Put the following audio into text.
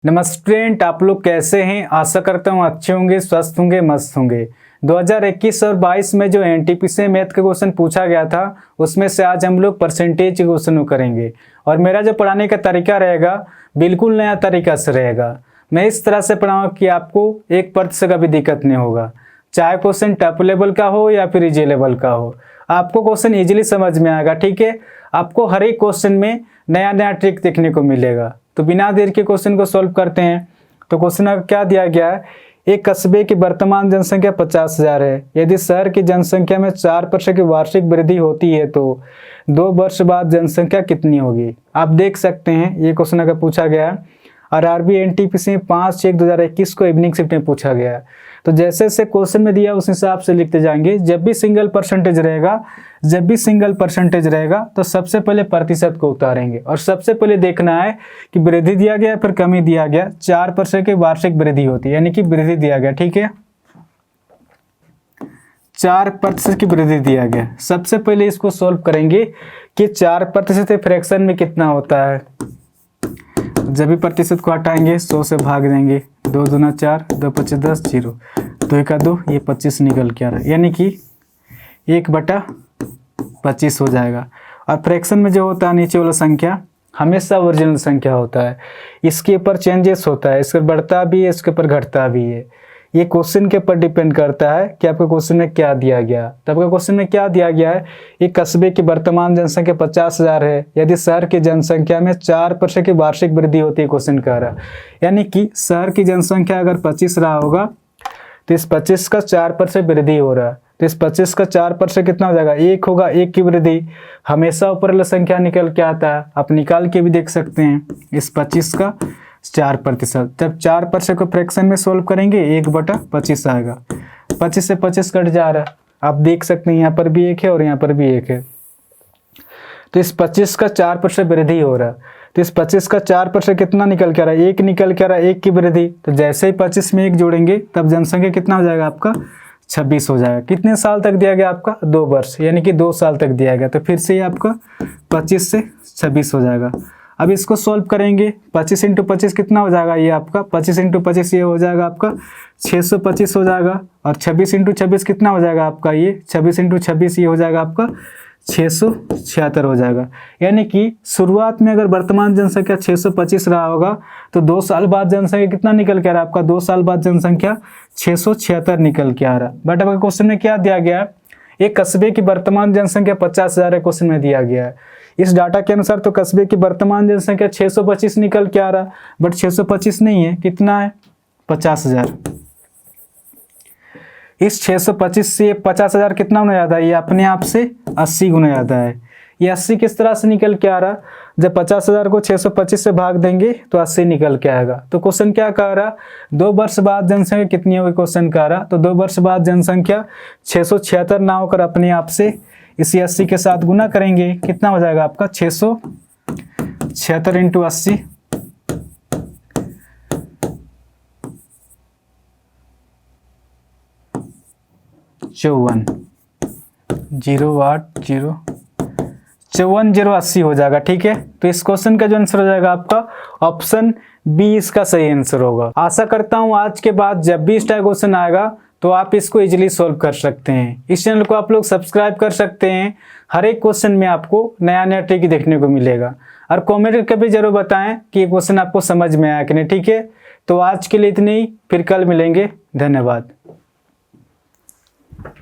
नमस्ते, आप लोग कैसे हैं। आशा करता हूँ अच्छे होंगे, स्वस्थ होंगे, मस्त होंगे। 2021 और 22 में जो एनटीपीसी मैथ का क्वेश्चन पूछा गया था उसमें से आज हम लोग परसेंटेज के क्वेश्चन करेंगे। और मेरा जो पढ़ाने का तरीका रहेगा बिल्कुल नया तरीका से रहेगा। मैं इस तरह से पढ़ाऊंगा कि आपको 1% का भी दिक्कत नहीं होगा, चाहे क्वेश्चन टफ लेवल का हो या फिर इजी लेवल का हो, आपको क्वेश्चन इजीली समझ में आएगा। ठीक है, आपको हर एक क्वेश्चन में नया नया ट्रिक देखने को मिलेगा। तो बिना देर के क्वेश्चन को सॉल्व करते हैं। तो क्वेश्चन क्या दिया गया है, एक कस्बे की वर्तमान जनसंख्या 50,000 है। यदि शहर की जनसंख्या में 4% की वार्षिक वृद्धि होती है तो 2 वर्ष बाद जनसंख्या कितनी होगी। आप देख सकते हैं ये क्वेश्चन अगर पूछा गया है और आरबी एनटीपीसी 5/6/2021 को इवनिंग शिफ्ट में पूछा गया है। तो जैसे जैसे क्वेश्चन में दिया उस हिसाब से लिखते जाएंगे। जब भी सिंगल परसेंटेज रहेगा तो सबसे पहले प्रतिशत को उतारेंगे और सबसे पहले देखना है कि वृद्धि दिया गया फिर कमी दिया गया। 4% की वार्षिक वृद्धि होती है, यानी कि वृद्धि दिया गया। ठीक है, 4% की वृद्धि दिया गया। सबसे पहले इसको सॉल्व करेंगे कि 4% फ्रैक्शन में कितना होता है। जब भी प्रतिशत को हटाएंगे 100 से भाग देंगे, 2 दूना 4, 2 25 10, 0, 2 एका 2, ये 25 निकल के आ रहा है, यानी कि 1/25 हो जाएगा। और फ्रैक्शन में जो होता है नीचे वाला संख्या हमेशा ओरिजिनल संख्या होता है, इसके ऊपर चेंजेस होता है, इसके ऊपर बढ़ता भी है, इसके ऊपर घटता भी है। ये क्वेश्चन के ऊपर डिपेंड करता है कि आपके क्वेश्चन में क्या दिया गया। तो आपके क्वेश्चन में क्या दिया गया है, एक कस्बे की वर्तमान जनसंख्या 50,000 है। यदि शहर की जनसंख्या में 4% की वार्षिक वृद्धि होती है, क्वेश्चन कह रहा है। यानी कि शहर की जनसंख्या अगर 25 रहा होगा तो इस 25 का 4% वृद्धि हो रहा है। तो इस 25 का 4% कितना हो जाएगा, 1 होगा। 1 की वृद्धि हमेशा ऊपर वाला संख्या निकल के आता है, आप निकाल के भी देख सकते हैं। इस 25 का 4%, जब 4% को फ्रैक्शन में सोल्व करेंगे 1/25 आएगा। 25 से 25 कट जा रहा है, आप देख सकते हैं यहाँ पर भी 1 है और यहाँ पर भी 1 है। तो इस 25 का 4% वृद्धि हो रहा है। तो इस 25 का 4% कितना निकल के आ रहा है, 1 निकल के आ रहा है, 1 की वृद्धि। तो जैसे ही 25 में 1 जोड़ेंगे तब जनसंख्या कितना हो जाएगा आपका, 26 हो जाएगा। कितने साल तक दिया गया आपका, 2 वर्ष, यानी कि 2 साल तक दिया गया। तो फिर से ये आपका 25 से 26 हो जाएगा। अब इसको सॉल्व करेंगे, 25 × 25 कितना हो जाएगा, ये आपका 25 × 25 ये हो जाएगा आपका 625 हो जाएगा। और 26 × 26 कितना हो जाएगा आपका, ये 26 × 26 ये हो जाएगा आपका 676 हो जाएगा। यानी कि शुरुआत में अगर वर्तमान जनसंख्या 625 रहा होगा तो 2 साल बाद जनसंख्या कितना निकल के आ रहा है आपका, 2 साल बाद जनसंख्या 676 निकल के आ रहा है। बट आपका क्वेश्चन में क्या दिया गया है, एक कस्बे की वर्तमान जनसंख्या 50,000 है, क्वेश्चन में दिया गया है। इस डाटा के अनुसार तो कस्बे की वर्तमान जनसंख्या 625 निकल के आ रहा है, बट 625 नहीं है, कितना है, 50,000। इस 625 से 50,000 कितना गुना ज़्यादा है, ये अपने आप से 80 गुना ज़्यादा है। ये 80 किस तरह से निकल के आ रहा, जब 50,000 को 625 से भाग देंगे तो 80 निकल के आएगा। तो क्वेश्चन क्या कह रहा, 2 वर्ष बाद जनसंख्या कितनी होगी, क्वेश्चन कह रहा। तो 2 वर्ष बाद जनसंख्या 676 ना होकर अपने आप से इसी 80 के साथ गुना करेंगे, कितना हो जाएगा आपका 676 × 80, 54, 54,080 हो जाएगा। ठीक है, तो इस क्वेश्चन का जो आंसर हो जाएगा आपका ऑप्शन बी इसका सही आंसर होगा। आशा करता हूं आज के बाद जब भी इस टाइप क्वेश्चन आएगा तो आप इसको इजीली सॉल्व कर सकते हैं। इस चैनल को आप लोग सब्सक्राइब कर सकते हैं, हर एक क्वेश्चन में आपको नया नया ट्रिक देखने को मिलेगा। और कमेंट करके भी जरूर बताएं कि ये क्वेश्चन आपको समझ में आया कि नहीं। ठीक है, तो आज के लिए इतनी ही, फिर कल मिलेंगे। धन्यवाद।